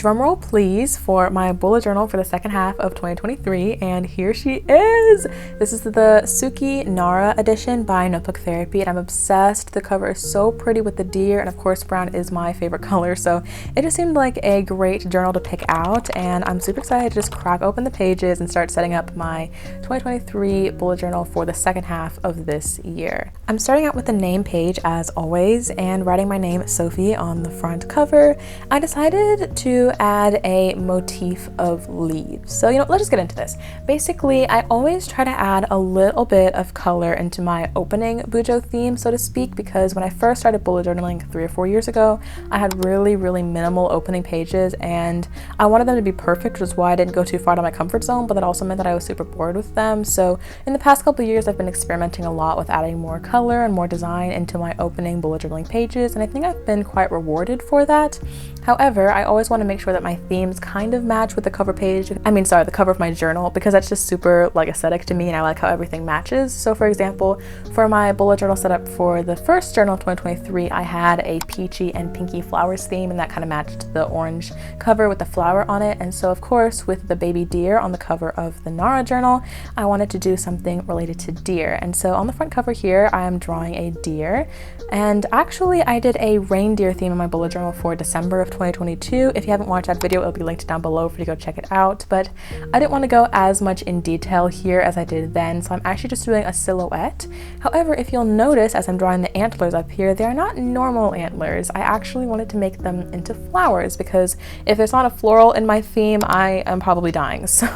drumroll please for my bullet journal for the second half of 2023, and here she is. This is the Suki Nara edition by Notebook Therapy, and I'm obsessed. The cover is so pretty with the deer, and of course brown is my favorite color, so it just seemed like a great journal to pick out, and I'm super excited to just crack open the pages and start setting up my 2023 bullet journal for the second half of this year. I'm starting out with the name page as always and writing my name Sophie on the front cover. I decided to add a motif of leaves. So, let's just get into this. Basically, I always try to add a little bit of color into my opening BUJO theme, so to speak, because when I first started bullet journaling 3 or 4 years ago, I had really minimal opening pages and I wanted them to be perfect, which is why I didn't go too far out of my comfort zone, but that also meant that I was super bored with them. So in the past couple of years, I've been experimenting a lot with adding more color and more design into my opening bullet journaling pages, and I think I've been quite rewarded for that. However, I always want to make sure that my themes kind of match with the cover page. The cover of my journal, because that's just super aesthetic to me and I like how everything matches. So for example, for my bullet journal setup for the first journal of 2023, I had a peachy and pinky flowers theme, and that kind of matched the orange cover with the flower on it. And so of course, with the baby deer on the cover of the Nara journal, I wanted to do something related to deer. And so on the front cover here, I am drawing a deer. And actually, I did a reindeer theme in my bullet journal for December of 2022. If you haven't watched that video, it'll be linked down below for you to go check it out. But I didn't want to go as much in detail here as I did then, so I'm actually just doing a silhouette. However, if you'll notice, as I'm drawing the antlers up here, they are not normal antlers. I actually wanted to make them into flowers, because if there's not a floral in my theme, I am probably dying. So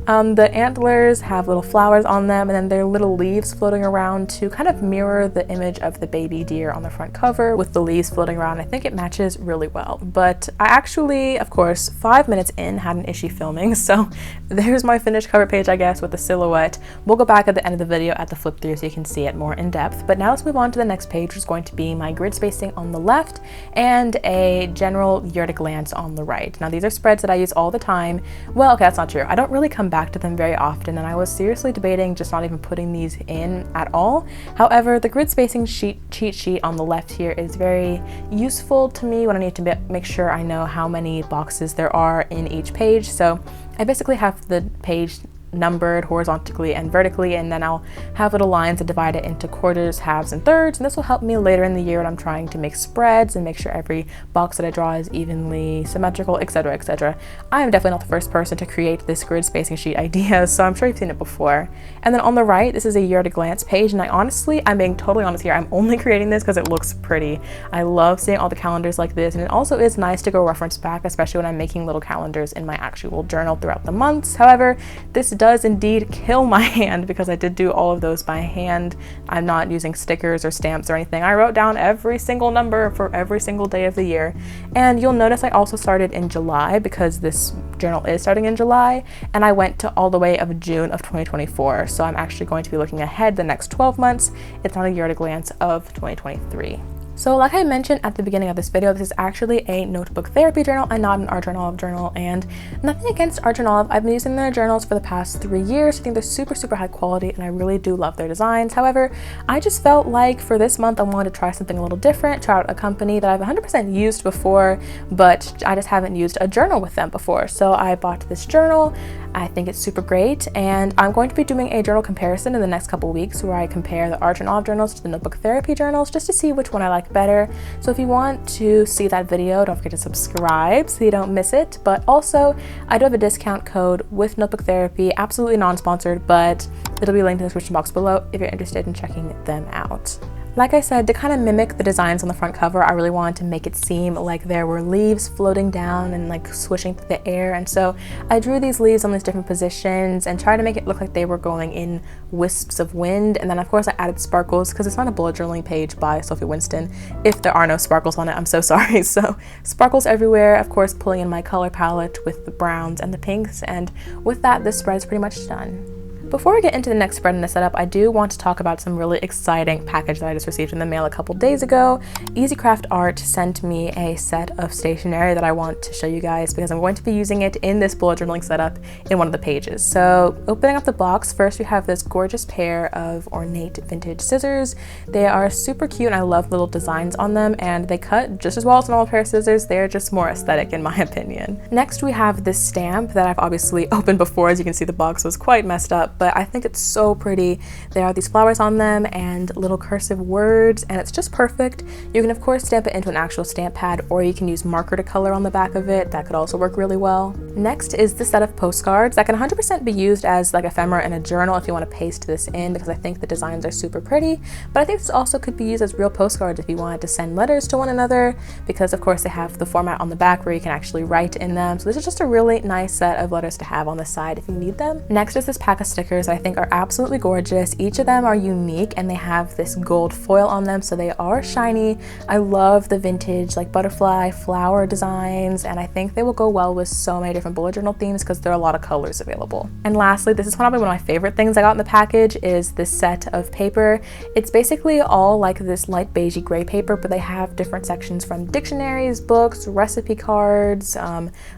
the antlers have little flowers on them, and then there are little leaves floating around to kind of mirror the image of the baby deer on the front cover with the leaves floating around. I think it matches really well. But I actually, of course, 5 minutes in, had an issue filming, so there's my finished cover page, I guess, with the silhouette. We'll go back at the end of the video at the flip through so you can see it more in depth. But now let's move on to the next page, which is going to be my grid spacing on the left and a general year at a glance on the right. Now these are spreads that I use all the time. Well, okay, that's not true. I don't really come back to them very often, and I was seriously debating just not even putting these in at all. However, the grid spacing cheat sheet on the left here is very useful to me when I need to make sure I know how many boxes there are in each page. So I basically have the page numbered horizontally and vertically, and then I'll have little lines that divide it into quarters, halves, and thirds, and this will help me later in the year when I'm trying to make spreads and make sure every box that I draw is evenly symmetrical, etc., etc. I am definitely not the first person to create this grid spacing sheet idea, so I'm sure you've seen it before. And then on the right, this is a year at a glance page, and I'm being totally honest here, I'm only creating this because it looks pretty. I love seeing all the calendars like this, and it also is nice to go reference back, especially when I'm making little calendars in my actual journal throughout the months. However, this does indeed kill my hand because I did do all of those by hand. I'm not using stickers or stamps or anything. I wrote down every single number for every single day of the year. And you'll notice I also started in July because this journal is starting in July, and I went to all the way of June of 2024. So I'm actually going to be looking ahead the next 12 months. It's not a year at a glance of 2023. So like I mentioned at the beginning of this video, this is actually a notebook therapy journal and not an art journal journal, and nothing against art journal. I've been using their journals for the past 3 years. I think they're super high quality and I really do love their designs. However, I just felt like for this month I wanted to try something a little different, try out a company that I've 100% used before, but I just haven't used a journal with them before. So I bought this journal. I think it's super great, and I'm going to be doing a journal comparison in the next couple weeks where I compare the art and olive journals to the notebook therapy journals just to see which one I like better. So if you want to see that video, don't forget to subscribe so you don't miss it. But also, I do have a discount code with notebook therapy, absolutely non-sponsored, but it'll be linked in the description box below if you're interested in checking them out. Like I said, to kind of mimic the designs on the front cover, I really wanted to make it seem like there were leaves floating down and swishing through the air. And so I drew these leaves on these different positions and tried to make it look like they were going in wisps of wind. And then of course I added sparkles because it's not a bullet journaling page by Sophie Winston. If there are no sparkles on it, I'm so sorry. So sparkles everywhere, of course, pulling in my color palette with the browns and the pinks. And with that, this spread is pretty much done. Before we get into the next spread in the setup, I do want to talk about some really exciting package that I just received in the mail a couple days ago. Easy Craft Art sent me a set of stationery that I want to show you guys because I'm going to be using it in this bullet journaling setup in one of the pages. So opening up the box, first we have this gorgeous pair of ornate vintage scissors. They are super cute and I love little designs on them, and they cut just as well as a normal pair of scissors. They're just more aesthetic in my opinion. Next we have this stamp that I've obviously opened before. As you can see, the box was quite messed up, but I think it's so pretty. There are these flowers on them and little cursive words, and it's just perfect. You can of course stamp it into an actual stamp pad, or you can use marker to color on the back of it. That could also work really well. Next is the set of postcards that can 100% be used as like ephemera in a journal if you want to paste this in, because I think the designs are super pretty. But I think this also could be used as real postcards if you wanted to send letters to one another, because of course they have the format on the back where you can actually write in them. So this is just a really nice set of letters to have on the side if you need them. Next is this pack of stickers that I think are absolutely gorgeous. Each of them are unique and they have this gold foil on them, so they are shiny. I love the vintage like butterfly flower designs, and I think they will go well with so many different bullet journal themes because there are a lot of colors available. And lastly, this is probably one of my favorite things I got in the package, is this set of paper. It's basically all like this light beigey gray paper, but they have different sections from dictionaries, books, recipe cards,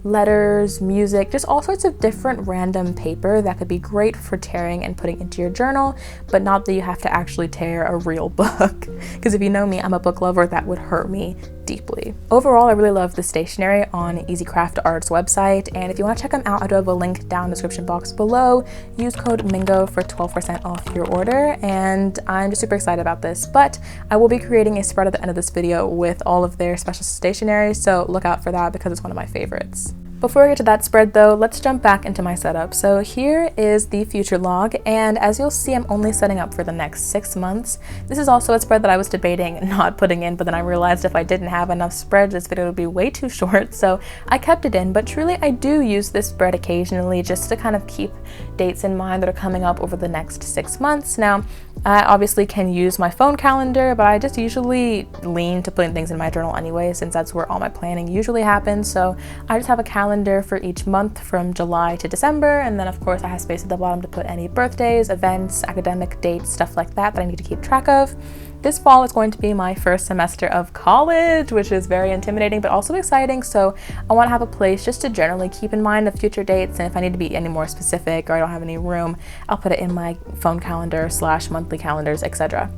letters, music, just all sorts of different random paper that could be great for tearing and putting into your journal, but not that you have to actually tear a real book. Because if you know me, I'm a book lover. That would hurt me deeply. Overall, I really love the stationery on Easy Craft Art's website, and if you want to check them out, I do have a link down in the description box below. Use code MINGO for 12% off your order, and I'm just super excited about this. But I will be creating a spread at the end of this video with all of their special stationery, so look out for that because it's one of my favorites. Before I get to that spread though, let's jump back into my setup. So here is the future log, and as you'll see, I'm only setting up for the next 6 months. This is also a spread that I was debating not putting in, but then I realized if I didn't have enough spreads, this video would be way too short, so I kept it in. But truly, I do use this spread occasionally just to kind of keep dates in mind that are coming up over the next 6 months. Now, I obviously can use my phone calendar, but I just usually lean to putting things in my journal anyway, since that's where all my planning usually happens. So I just have a calendar for each month from July to December, and then of course I have space at the bottom to put any birthdays, events, academic dates, stuff like that that I need to keep track of. This fall is going to be my first semester of college, which is very intimidating but also exciting, so I want to have a place just to generally keep in mind of future dates, and if I need to be any more specific or I don't have any room, I'll put it in my phone calendar / monthly calendars, etc.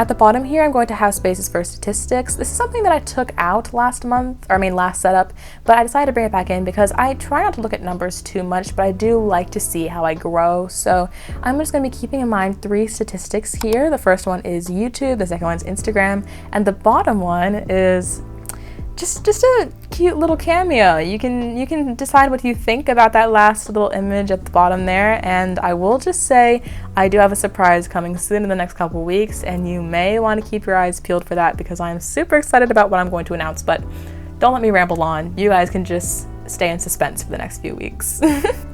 At the bottom here, I'm going to have spaces for statistics. This is something that I took out last setup, but I decided to bring it back in because I try not to look at numbers too much, but I do like to see how I grow. So I'm just going to be keeping in mind 3 statistics here. The first one is YouTube, the second one is Instagram, and the bottom one is just a cute little cameo. You can decide what you think about that last little image at the bottom there, and I will just say I do have a surprise coming soon in the next couple weeks, and you may want to keep your eyes peeled for that because I'm super excited about what I'm going to announce. But don't let me ramble on. You guys can just stay in suspense for the next few weeks.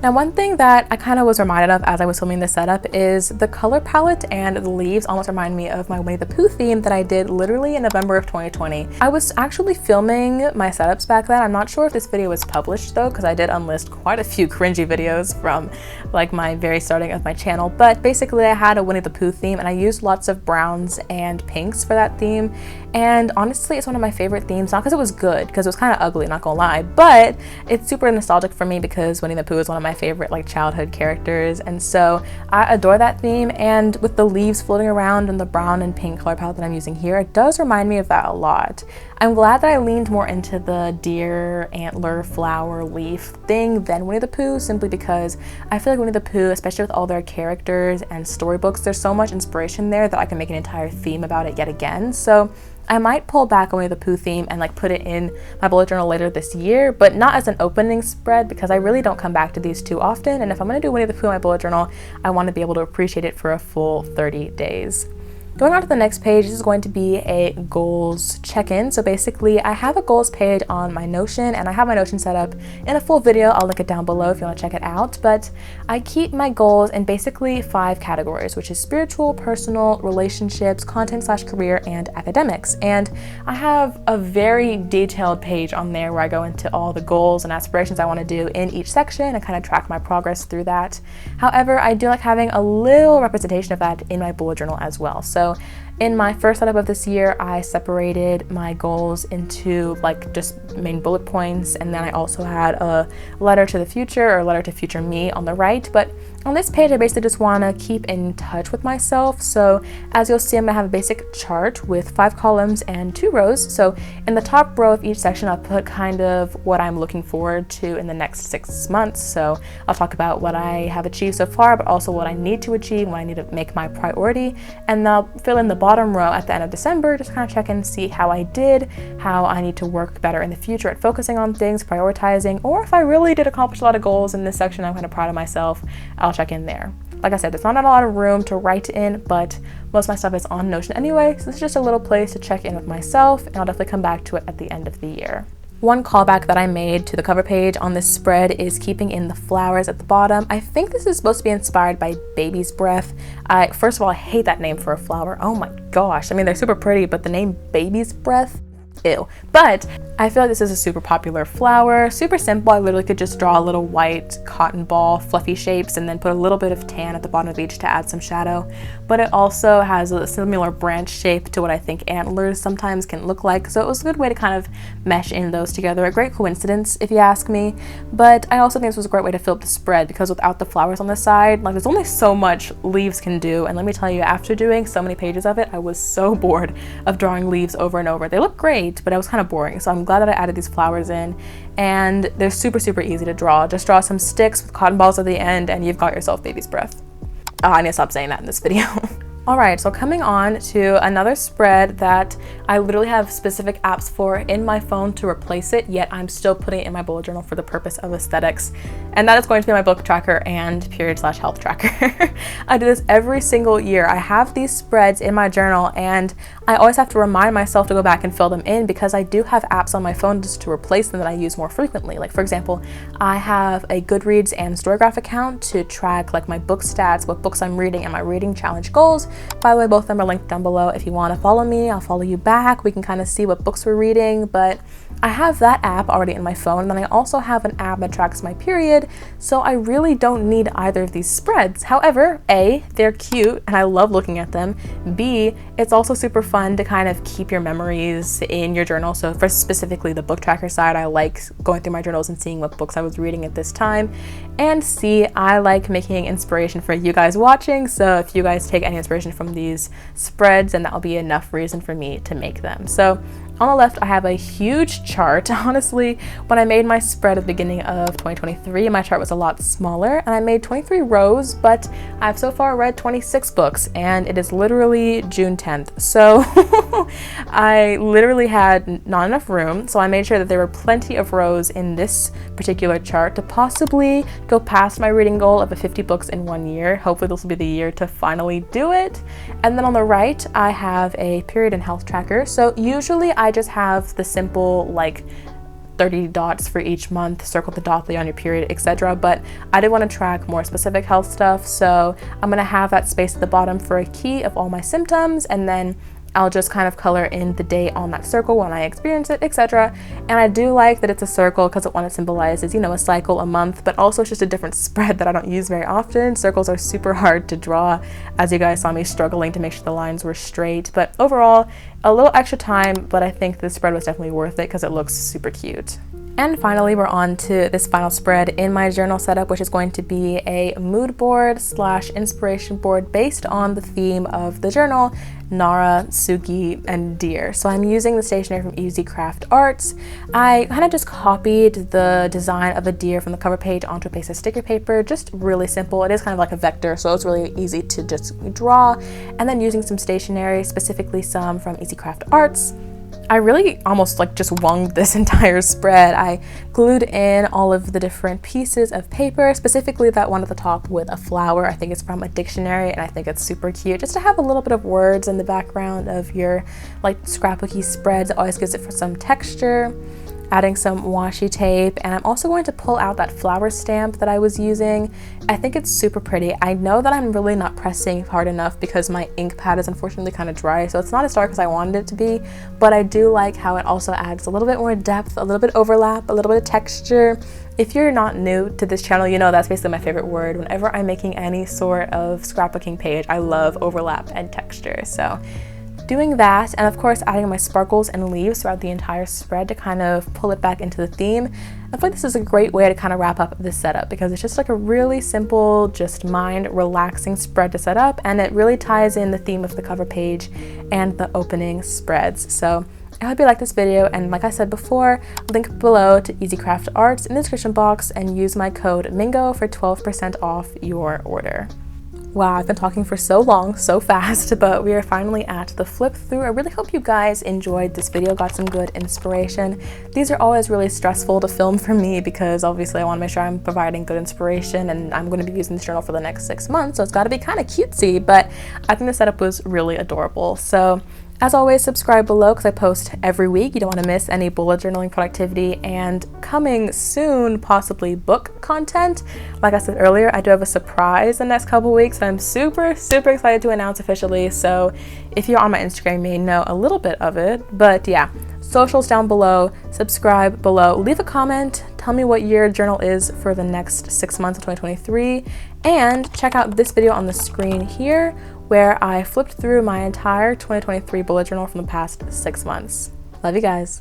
Now, one thing that I kind of was reminded of as I was filming this setup is the color palette and the leaves almost remind me of my Winnie the Pooh theme that I did literally in November of 2020. I was actually filming my setups back then. I'm not sure if this video was published though, because I did unlist quite a few cringy videos from like my very starting of my channel, but basically I had a Winnie the Pooh theme and I used lots of browns and pinks for that theme. And honestly, it's one of my favorite themes, not because it was good, because it was kind of ugly, not gonna lie, but it's super nostalgic for me because Winnie the Pooh is one of my favorite like childhood characters, and so I adore that theme. And with the leaves floating around and the brown and pink color palette that I'm using here, it does remind me of that a lot. I'm glad that I leaned more into the deer, antler, flower, leaf thing than Winnie the Pooh, simply because I feel like Winnie the Pooh, especially with all their characters and storybooks, there's so much inspiration there that I can make an entire theme about it yet again. So I might pull back on Winnie the Pooh theme and like put it in my bullet journal later this year, but not as an opening spread because I really don't come back to these too often. And if I'm going to do Winnie the Pooh in my bullet journal, I want to be able to appreciate it for a full 30 days. Going on to the next page, this is going to be a goals check-in. So basically, I have a goals page on my Notion, and I have my Notion set up in a full video. I'll link it down below if you want to check it out. But I keep my goals in basically 5 categories, which is spiritual, personal, relationships, content/career, and academics. And I have a very detailed page on there where I go into all the goals and aspirations I want to do in each section and kind of track my progress through that. However, I do like having a little representation of that in my bullet journal as well. So in my first setup of this year, I separated my goals into like just main bullet points, and then I also had a letter to the future or letter to future me on the right. But on this page, I basically just want to keep in touch with myself. So as you'll see, I'm gonna have a basic chart with 5 columns and 2 rows. So in the top row of each section, I'll put kind of what I'm looking forward to in the next 6 months. So I'll talk about what I have achieved so far, but also what I need to achieve, what I need to make my priority. And I'll fill in the bottom row at the end of December, just kind of check in and see how I did, how I need to work better in the future at focusing on things, prioritizing, or if I really did accomplish a lot of goals in this section, I'm kind of proud of myself, I'll check in there. Like I said, there's not a lot of room to write in, but most of my stuff is on Notion anyway, so this is just a little place to check in with myself, and I'll definitely come back to it at the end of the year. One callback that I made to the cover page on this spread is keeping in the flowers at the bottom. I think this is supposed to be inspired by baby's breath. First of all, I hate that name for a flower. Oh my gosh. I mean, they're super pretty, but the name baby's breath? Ew. But I feel like this is a super popular flower, super simple. I literally could just draw a little white cotton ball, fluffy shapes, and then put a little bit of tan at the bottom of each to add some shadow. But it also has a similar branch shape to what I think antlers sometimes can look like. So it was a good way to kind of mesh in those together. A great coincidence, if you ask me. But I also think this was a great way to fill up the spread, because without the flowers on the side, like there's only so much leaves can do. And let me tell you, after doing so many pages of it, I was so bored of drawing leaves over and over. They look great, but I was kind of boring. So I'm glad that I added these flowers in, and they're super, super easy to draw. Just draw some sticks with cotton balls at the end and you've got yourself baby's breath. I need to stop saying that in this video. All right, so coming on to another spread that I literally have specific apps for in my phone to replace it, yet I'm still putting it in my bullet journal for the purpose of aesthetics. And that is going to be my book tracker and period/health tracker. I do this every single year. I have these spreads in my journal, and I always have to remind myself to go back and fill them in, because I do have apps on my phone just to replace them that I use more frequently. Like for example, I have a Goodreads and Storygraph account to track like my book stats, what books I'm reading, and my reading challenge goals. By the way, both of them are linked down below. If you want to follow me, I'll follow you back. We can kind of see what books we're reading, but I have that app already in my phone. And then I also have an app that tracks my period, so I really don't need either of these spreads. However, A, they're cute and I love looking at them. B, it's also super fun to kind of keep your memories in your journal. So for specifically the book tracker side, I like going through my journals and seeing what books I was reading at this time. And C, I like making inspiration for you guys watching. So if you guys take any inspiration from these spreads, then that'll be enough reason for me to make them. So on the left, I have a huge chart. Honestly, when I made my spread at the beginning of 2023, my chart was a lot smaller, and I made 23 rows, but I've so far read 26 books, and it is literally June 10th. So I literally had not enough room, so I made sure that there were plenty of rows in this particular chart to possibly go past my reading goal of 50 books in 1 year. Hopefully this will be the year to finally do it. And then on the right, I have a period and health tracker. So usually I just have the simple like 30 dots for each month, circle the dot on your period, etc. But I did want to track more specific health stuff, so I'm gonna have that space at the bottom for a key of all my symptoms, and then I'll just kind of color in the date on that circle when I experience it, etc. And I do like that it's a circle because it symbolizes, you know, a cycle, a month, but also it's just a different spread that I don't use very often. Circles are super hard to draw, as you guys saw me struggling to make sure the lines were straight. But overall, a little extra time, but I think this spread was definitely worth it because it looks super cute. And finally, we're on to this final spread in my journal setup, which is going to be a mood board / inspiration board based on the theme of the journal, Nara, Suki, and deer. So I'm using the stationery from Easy Craft Arts. I kind of just copied the design of a deer from the cover page onto a piece of sticker paper, just really simple. It is kind of like a vector, so it's really easy to just draw. And then using some stationery, specifically some from Easy Craft Arts, I really almost like just wunged this entire spread. I glued in all of the different pieces of paper, specifically that one at the top with a flower. I think it's from a dictionary and I think it's super cute just to have a little bit of words in the background of your like scrapbooky spreads. It always gives it for some texture. Adding some washi tape, and I'm also going to pull out that flower stamp that I was using. I think it's super pretty. I know that I'm really not pressing hard enough because my ink pad is unfortunately kind of dry, so it's not as dark as I wanted it to be, but I do like how it also adds a little bit more depth, a little bit of overlap, a little bit of texture. If you're not new to this channel, you know that's basically my favorite word. Whenever I'm making any sort of scrapbooking page, I love overlap and texture. So doing that, and of course adding my sparkles and leaves throughout the entire spread to kind of pull it back into the theme. I feel like this is a great way to kind of wrap up this setup because it's just like a really simple, just mind relaxing spread to set up, and it really ties in the theme of the cover page and the opening spreads. So I hope you like this video, and like I said before, link below to Easy Craft Arts in the description box and use my code MINGO for 12% off your order. Wow, I've been talking for so long, so fast, but we are finally at the flip through. I really hope you guys enjoyed this video, got some good inspiration. These are always really stressful to film for me because obviously I want to make sure I'm providing good inspiration, and I'm going to be using this journal for the next 6 months, so it's got to be kind of cutesy, but I think the setup was really adorable. So as always, subscribe below because I post every week. You don't want to miss any bullet journaling, productivity, and coming soon, possibly book content. Like I said earlier, I do have a surprise the next couple weeks that I'm super excited to announce officially. So if you're on my Instagram, you may know a little bit of it. But yeah, socials down below, subscribe below, leave a comment, tell me what your journal is for the next 6 months of 2023, and check out this video on the screen here where I flipped through my entire 2023 bullet journal from the past 6 months. Love you guys.